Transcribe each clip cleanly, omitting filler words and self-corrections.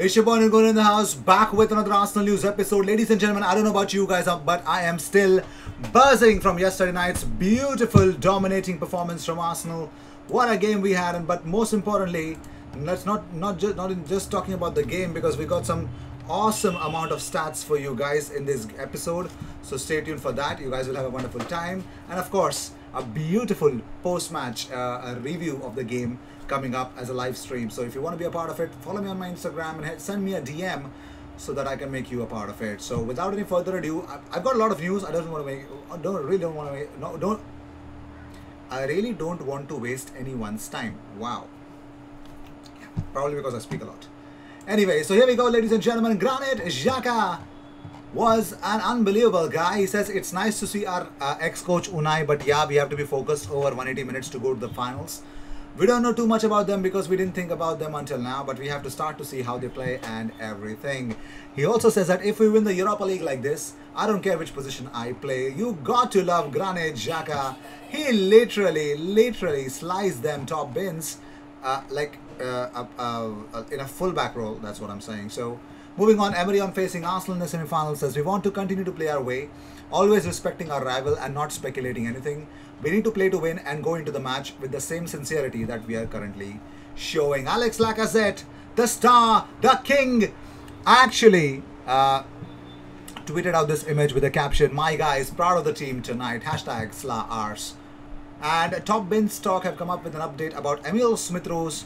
It's your boy Nirgun in the house, back with another Arsenal news episode. Ladies and gentlemen, I don't know about you guys, but I am still buzzing from yesterday night's beautiful, dominating performance from Arsenal. What a game we had, but most importantly, let's not just talking about the game, because we got some awesome amount of stats for you guys in this episode. So stay tuned for that. You guys will have a wonderful time, and of course, a beautiful post-match review of the game coming up as a live stream. So if you want to be a part of it, follow me on my Instagram and send me a DM so that I can make you a part of it. So without any further ado, I've got a lot of news. I really don't want to waste anyone's time. Wow. Probably because I speak a lot. Anyway, so here we go, ladies and gentlemen. Granit Xhaka was an unbelievable guy. He says it's nice to see our ex-coach Unai, but yeah, we have to be focused over 180 minutes to go to the finals. We don't know too much about them because we didn't think about them until now, but we have to start to see how they play and everything. He also says that if we win the Europa League like this, I don't care which position I play. You got to love Granit Xhaka. He literally sliced them top bins in a fullback role. That's what I'm saying. So moving on, Emery on facing Arsenal in the semi-final says we want to continue to play our way, always respecting our rival and not speculating anything. We need to play to win and go into the match with the same sincerity that we are currently showing. Alex Lacazette, the star, the king, actually tweeted out this image with the caption, "My guys, proud of the team tonight, hashtag #SlaArs." And Top Bin Stock have come up with an update about Emil Smith-Rowe's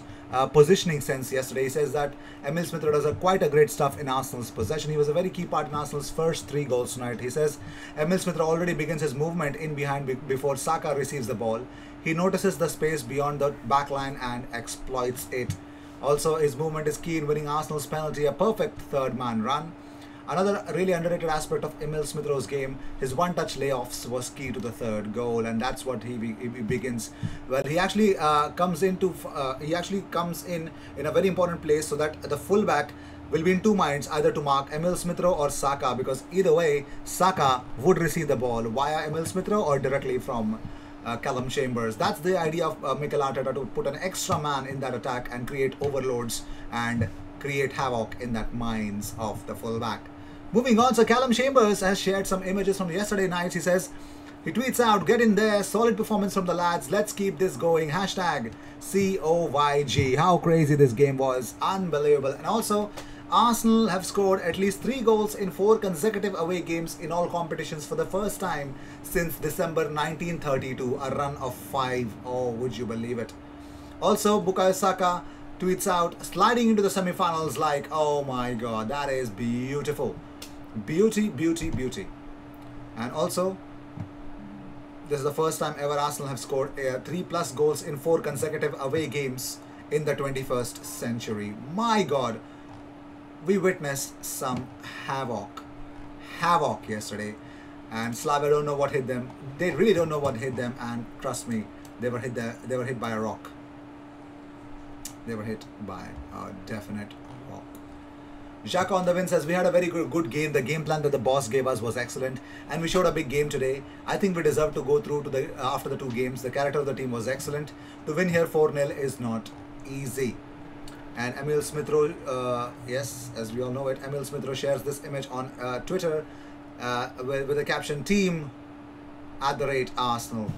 positioning sense yesterday. He says that Emil Smith-Rowe does quite a great stuff in Arsenal's possession. He was a very key part in Arsenal's first 3 goals tonight. He says Emil Smith-Rowe already begins his movement in behind before Saka receives the ball. He notices the space beyond the backline and exploits it. Also, his movement is key in winning Arsenal's penalty, a perfect third-man run. Another really underrated aspect of Emil Smith-Rowe's game, his one-touch layoffs was key to the third goal, and that's what he begins. Well, he actually comes in a very important place, so that the fullback will be in two minds, either to mark Emil Smith-Rowe or Saka, because either way, Saka would receive the ball via Emil Smith-Rowe or directly from Callum Chambers. That's the idea of Mikel Arteta, to put an extra man in that attack and create overloads and create havoc in that minds of the fullback. Moving on, so Callum Chambers has shared some images from yesterday night. He says, he tweets out, "Get in there, solid performance from the lads, let's keep this going, hashtag COYG. How crazy this game was, unbelievable. And also, Arsenal have scored at least 3 goals in 4 consecutive away games in all competitions for the first time since December 1932, a run of 5. Oh, would you believe it? Also, Bukayo Saka tweets out, sliding into the semi-finals like, oh my god, that is beautiful. Beauty. And also, this is the first time ever Arsenal have scored 3+ goals in 4 consecutive away games in the 21st century. My god, we witnessed some havoc yesterday, and Slavia don't know what hit them. They really don't know what hit them, and trust me, they were hit by a rock. They were hit by a definite rock. Xhaka on the win says, we had a very good game. The game plan that the boss gave us was excellent, and we showed a big game today. I think we deserve to go through to the after the 2 games. The character of the team was excellent. To win here 4-0 is not easy. And Emil Smith-Rowe, yes, as we all know it, Emil Smith-Rowe shares this image on Twitter with the caption, "Team @Arsenal."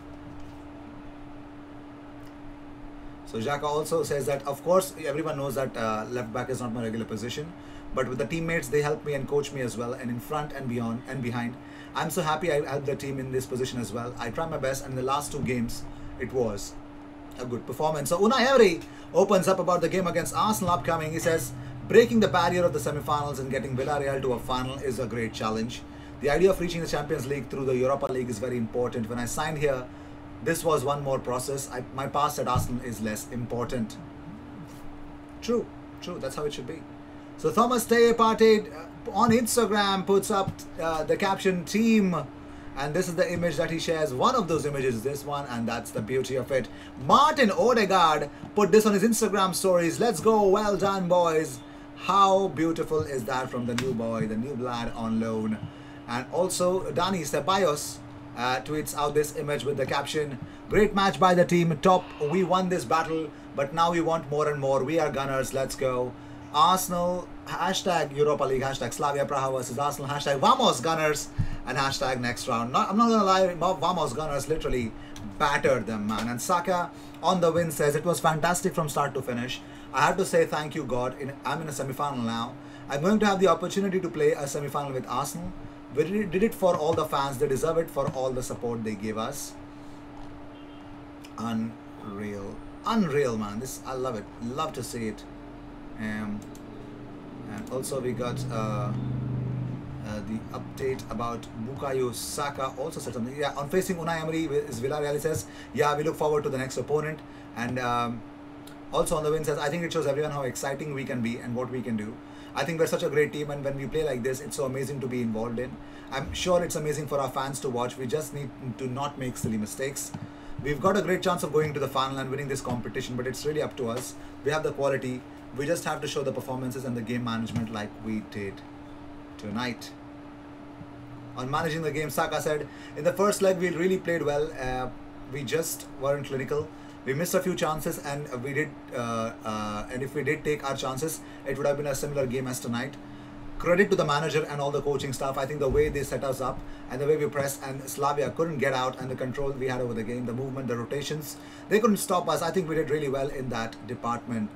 So Xhaka also says that, of course, everyone knows that left back is not my regular position, but with the teammates, they help me and coach me as well, and in front and beyond and behind. I'm so happy I helped the team in this position as well. I try my best, and in the last 2 games, it was a good performance. So Unai Emery opens up about the game against Arsenal upcoming. He says, breaking the barrier of the semi-finals and getting Villarreal to a final is a great challenge. The idea of reaching the Champions League through the Europa League is very important. When I signed here, this was one more process. My past at Arsenal is less important. True, that's how it should be. So Thomas Tay Partey on Instagram puts up the caption, "Team," and this is the image that he shares. One of those images is this one, and that's the beauty of it. Martin Odegaard put this on his Instagram stories. Let's go, well done boys. How beautiful is that from the new boy, the new lad on loan. And also Dani Ceballos tweets out this image with the caption, "Great match by the team, top, we won this battle, but now we want more and more, we are Gunners, let's go." Arsenal, hashtag Europa League, hashtag Slavia Praha versus Arsenal, hashtag Vamos Gunners, and hashtag next round. I'm not gonna lie, Vamos Gunners literally battered them, man. And Saka on the win says, it was fantastic from start to finish. I have to say thank you, God. I'm in a semi-final now. I'm going to have the opportunity to play a semi-final with Arsenal. We did it for all the fans. They deserve it for all the support they gave us. Unreal. Unreal, man. This, I love it. Love to see it. And also we got the update about Bukayo Saka also said something. Yeah, on facing Unai Emery is Villarreal, says, yeah, we look forward to the next opponent. And also on the win says, I think it shows everyone how exciting we can be and what we can do. I think we're such a great team, and when we play like this, it's so amazing to be involved in. I'm sure it's amazing for our fans to watch. We just need to not make silly mistakes. We've got a great chance of going to the final and winning this competition, but it's really up to us. We have the quality. We just have to show the performances and the game management like we did tonight. On managing the game, Saka said, in the first leg, we really played well. We just weren't clinical. We missed a few chances, and we did. And if we did take our chances, it would have been a similar game as tonight. Credit to the manager and all the coaching staff. I think the way they set us up and the way we pressed, and Slavia couldn't get out, and the control we had over the game, the movement, the rotations, they couldn't stop us. I think we did really well in that department.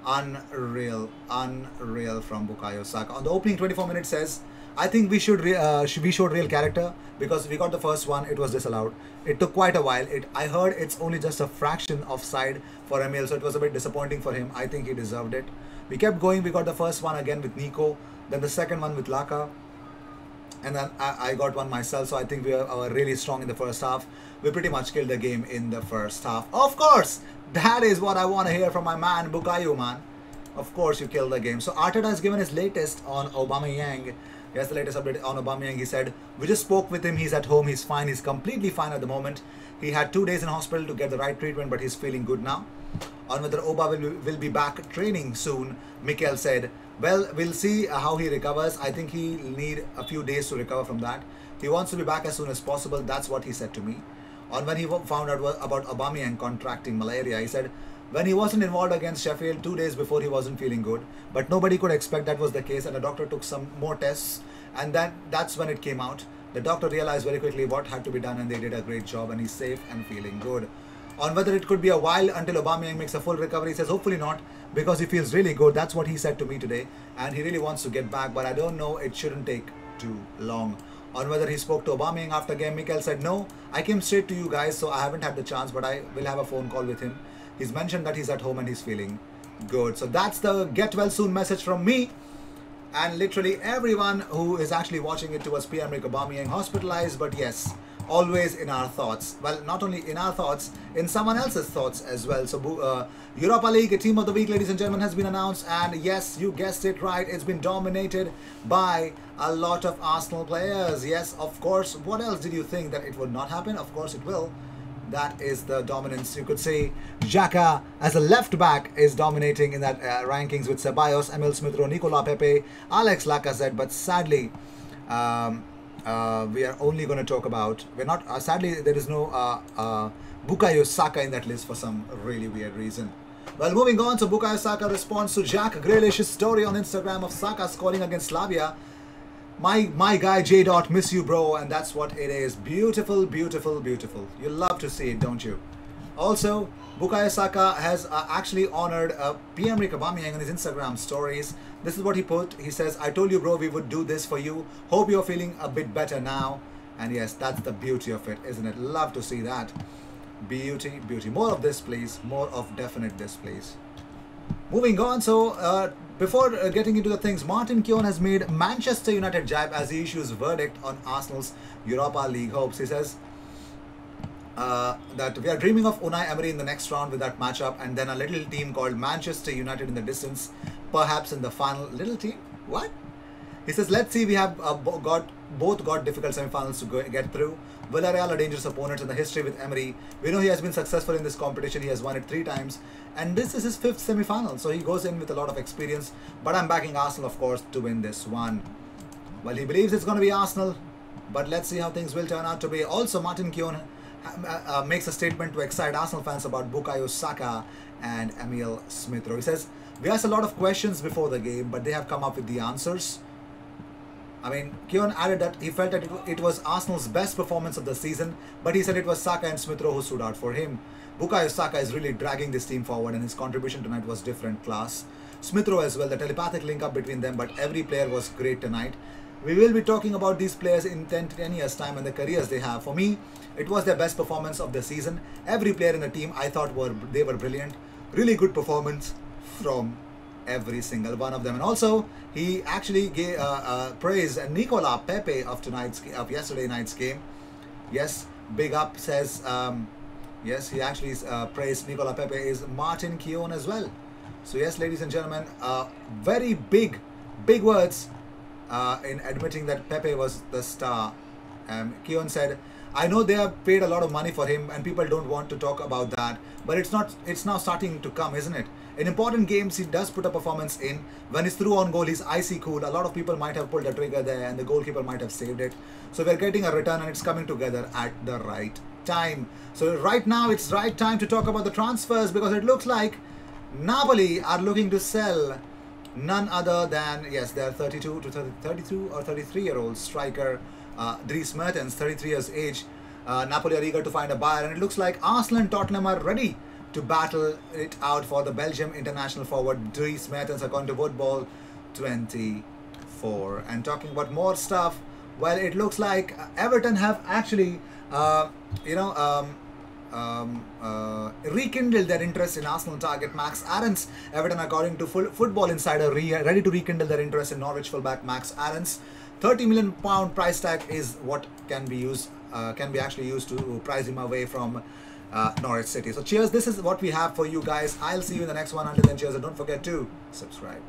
Unreal, unreal from Bukayo Saka. On the opening 24 minutes says, I think we showed real character because we got the first one. It was disallowed. It took quite a while. I heard it's only just a fraction offside for Emil, so it was a bit disappointing for him. I think he deserved it. We kept going. We got the first one again with Nico, then the second one with Laka, and then I got one myself. So I think we were really strong in the first half. We pretty much killed the game in the first half. Of course, that is what I want to hear from my man Bukayo, man. Of course, you killed the game. So Arteta has given his latest on Aubameyang. Here's the latest update on Aubameyang. He said, we just spoke with him. He's at home. He's fine. He's completely fine at the moment. He had 2 days in hospital to get the right treatment, but he's feeling good now. On whether Oba will be back training soon, Mikel said, well, we'll see how he recovers. I think he'll need a few days to recover from that. He wants to be back as soon as possible. That's what he said to me. On when he found out about Aubameyang contracting malaria, he said, when he wasn't involved against Sheffield 2 days before, he wasn't feeling good, but nobody could expect that was the case, and the doctor took some more tests, and that's when it came out. The doctor realized very quickly what had to be done, and they did a great job, and he's safe and feeling good. On whether it could be a while until Aubameyang makes a full recovery, he says hopefully not, because he feels really good. That's what he said to me today, and he really wants to get back, but I don't know, it shouldn't take too long. On whether he spoke to Aubameyang after game, Mikel said, no, I came straight to you guys, so I haven't had the chance, but I will have a phone call with him. He's mentioned that he's at home and he's feeling good. So that's the get well soon message from me. And literally everyone who is actually watching it towards Pierre-Emerick Aubameyang hospitalized, but yes, always in our thoughts. Well, not only in our thoughts, in someone else's thoughts as well. So Europa League Team of the Week, ladies and gentlemen, has been announced. And yes, you guessed it right. It's been dominated by a lot of Arsenal players. Yes, of course. What else did you think that it would not happen? Of course it will. That is the dominance. You could say Xhaka as a left back is dominating in that rankings with Ceballos, Emil Smith-Rowe, Nicolas Pepe, Alex Lacazette. But sadly, we are only going to talk about, we're not, sadly there is no Bukayo Saka in that list for some really weird reason. Well, moving on, so Bukayo Saka responds to Jack Grealish's story on Instagram of Saka scoring against Slavia. My guy J. Dot, miss you, bro, and that's what it is. Beautiful, beautiful, beautiful. You love to see it, don't you? Also, Bukayo Saka has actually honored Pierre-Emerick Aubameyang on his Instagram stories. This is what he put. He says, I told you, bro, we would do this for you. Hope you're feeling a bit better now. And yes, that's the beauty of it, isn't it? Love to see that. Beauty, beauty. More of this, please. More of definite this, please. Moving on, so before getting into the things, Martin Keown has made Manchester United jibe as he issues verdict on Arsenal's Europa League hopes. He says that we are dreaming of Unai Emery in the next round with that matchup, and then a little team called Manchester United in the distance, perhaps in the final. Little team? What? He says, let's see, we have both got difficult semi-finals to get through. Villarreal are dangerous opponents in the history with Emery. We know he has been successful in this competition. He has won it 3 times. And this is his 5th semi-final. So he goes in with a lot of experience. But I'm backing Arsenal, of course, to win this one. Well, he believes it's going to be Arsenal. But let's see how things will turn out to be. Also, Martin Keown makes a statement to excite Arsenal fans about Bukayo Saka and Emil Smith-Rowe. He says, We asked a lot of questions before the game, but they have come up with the answers. I mean, Keown added that he felt that it was Arsenal's best performance of the season, but he said it was Saka and Smith Rowe who stood out for him. Bukayo Saka is really dragging this team forward, and his contribution tonight was different class. Smith Rowe as well, the telepathic link up between them, but every player was great tonight. We will be talking about these players in 10 years time and the careers they have. For me, it was their best performance of the season. Every player in the team I thought they were brilliant. Really good performance from every single one of them. And also, he actually gave praise Nicola Pepe of yesterday night's game. Yes, big up says, yes, he actually praised Nicola Pepe is Martin Keown as well. So yes, ladies and gentlemen, very big words in admitting that Pepe was the star. Keown said, I know they have paid a lot of money for him and people don't want to talk about that, but it's now starting to come, isn't it? In important games, he does put a performance in. When he's through on goal, he's icy cool. A lot of people might have pulled the trigger there and the goalkeeper might have saved it. So we're getting a return and it's coming together at the right time. So right now, it's right time to talk about the transfers, because it looks like Napoli are looking to sell none other than, yes, their 32 or 33-year-old striker, Dries Mertens, 33 years age. Napoli are eager to find a buyer, and it looks like Arsenal and Tottenham are ready to battle it out for the Belgium international forward Dries Mertens, according to Football 24. And talking about more stuff, well, it looks like Everton have actually, rekindled their interest in Arsenal target Max Aarons. Everton, according to Football Insider, ready to rekindle their interest in Norwich fullback Max Aarons. £30 million price tag is what can be actually used to price him away from Norwich City. So cheers, this is what we have for you guys. I'll see you in the next one. Until then, cheers, and don't forget to subscribe.